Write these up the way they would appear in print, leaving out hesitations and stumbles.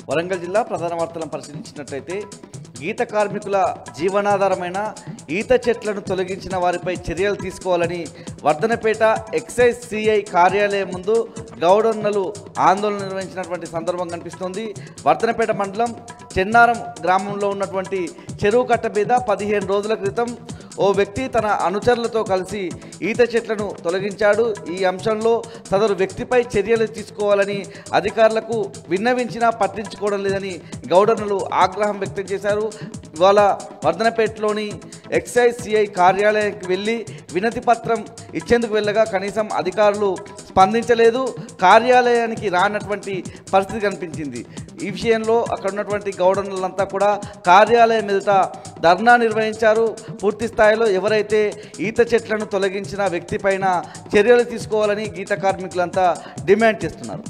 వరంగల్ జిల్లా ప్రధాన వార్తలను పరిశీలించినట్లయితే గీత కార్మికుల జీవనాధారమైన ఈత చెట్లను తొలగించిన వారిపై చర్యలు తీసుకోవాలని వర్ధనపేట ఎక్సైజ్ సిఐ కార్యాలయం ముందు గౌడన్నలు ఆందోళన నిర్వహించినటువంటి సందర్భం కనిపిస్తోంది. వర్ధనపేట మండలం చెన్నారం గ్రామంలో ఉన్నటువంటి చెరువు కట్ట మీద 15 రోజుల క్రితం ఓ వ్యక్తి తన అనుచరులతో కలిసి ఈత చెట్లను తొలగించాడు. ఈ అంశంలో సదరు వ్యక్తిపై చర్యలు తీసుకోవాలని అధికారులకు విన్నవించినా పట్టించుకోవడం లేదని గౌడనులు ఆగ్రహం వ్యక్తం చేశారు. ఇవాళ వర్ధనపేటలోని ఎక్సైజ్ సిఐ కార్యాలయానికి వెళ్ళి వినతి పత్రం ఇచ్చేందుకు వెళ్ళగా కనీసం అధికారులు స్పందించలేదు. కార్యాలయానికి రానటువంటి పరిస్థితి కనిపించింది. ఈ విషయంలో అక్కడ ఉన్నటువంటి గౌడనులంతా కూడా కార్యాలయం ఎదుట ధర్నా నిర్వహించారు. పూర్తి స్థాయిలో ఎవరైతే ఈత చెట్లను తొలగించిన వ్యక్తి పైన చర్యలు తీసుకోవాలని గీత కార్మికులంతా డిమాండ్ చేస్తున్నారు.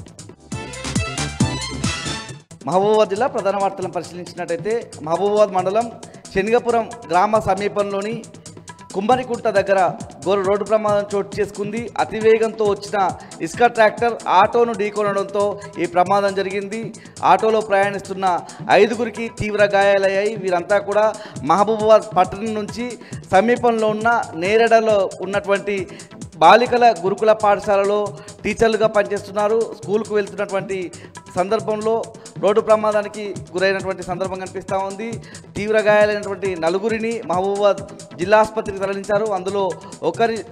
మహబూబాబాద్ జిల్లా ప్రధాన వార్తలను పరిశీలించినట్టయితే మహబూబాబాద్ మండలం శనిగపురం గ్రామ సమీపంలోని కుమ్మరికుంట దగ్గర ఘోర రోడ్డు ప్రమాదం చోటు చేసుకుంది. అతివేగంతో వచ్చిన ఇసుక ట్రాక్టర్ ఆటోను ఢీకొనడంతో ఈ ప్రమాదం జరిగింది. ఆటోలో ప్రయాణిస్తున్న 5గురికి తీవ్ర గాయాలయ్యాయి. వీరంతా కూడా మహబూబాబాద్ పట్టణం నుంచి సమీపంలో ఉన్న నేరడలో ఉన్నటువంటి బాలికల గురుకుల పాఠశాలలో టీచర్లుగా పనిచేస్తున్నారు. స్కూల్కు వెళ్తున్నటువంటి సందర్భంలో రోడ్డు ప్రమాదానికి గురైనటువంటి సందర్భం కనిపిస్తూ ఉంది. తీవ్ర గాయాలైనటువంటి 4గురిని మహబూబాబాద్ జిల్లా ఆసుపత్రికి తరలించారు. అందులో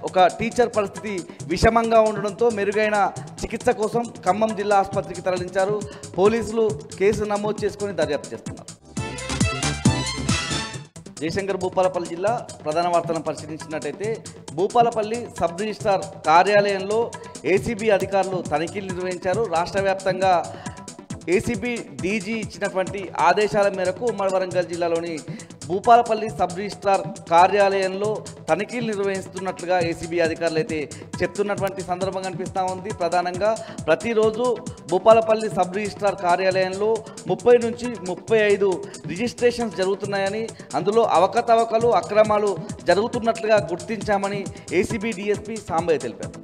ఒక టీచర్ పరిస్థితి విషమంగా ఉండడంతో మెరుగైన చికిత్స కోసం ఖమ్మం జిల్లా ఆసుపత్రికి తరలించారు. పోలీసులు కేసు నమోదు చేసుకొని దర్యాప్తు చేస్తున్నారు. జయశంకర్ భూపాలపల్లి జిల్లా ప్రధాన వార్తలను పరిశీలించినట్టయితే భూపాలపల్లి సబ్ రిజిస్ట్రార్ కార్యాలయంలో ఏసీబీ అధికారులు తనిఖీలు నిర్వహించారు. రాష్ట్ర వ్యాప్తంగా ఏసీబీ డీజీ ఇచ్చినటువంటి ఆదేశాల మేరకు ఉమ్మడి వరంగల్ జిల్లాలోని భూపాలపల్లి సబ్ రిజిస్ట్రార్ కార్యాలయంలో తనిఖీలు నిర్వహిస్తున్నట్లుగా ఏసీబీ అధికారులు అయితే చెప్తున్నటువంటి సందర్భం కనిపిస్తూ ఉంది. ప్రధానంగా ప్రతిరోజు భూపాలపల్లి సబ్ రిజిస్ట్రార్ కార్యాలయంలో 30 నుంచి 35 రిజిస్ట్రేషన్స్ జరుగుతున్నాయని, అందులో అవకతవకలు అక్రమాలు జరుగుతున్నట్లుగా గుర్తించామని ఏసీబీ డీఎస్పీ సాంబయ్య తెలిపారు.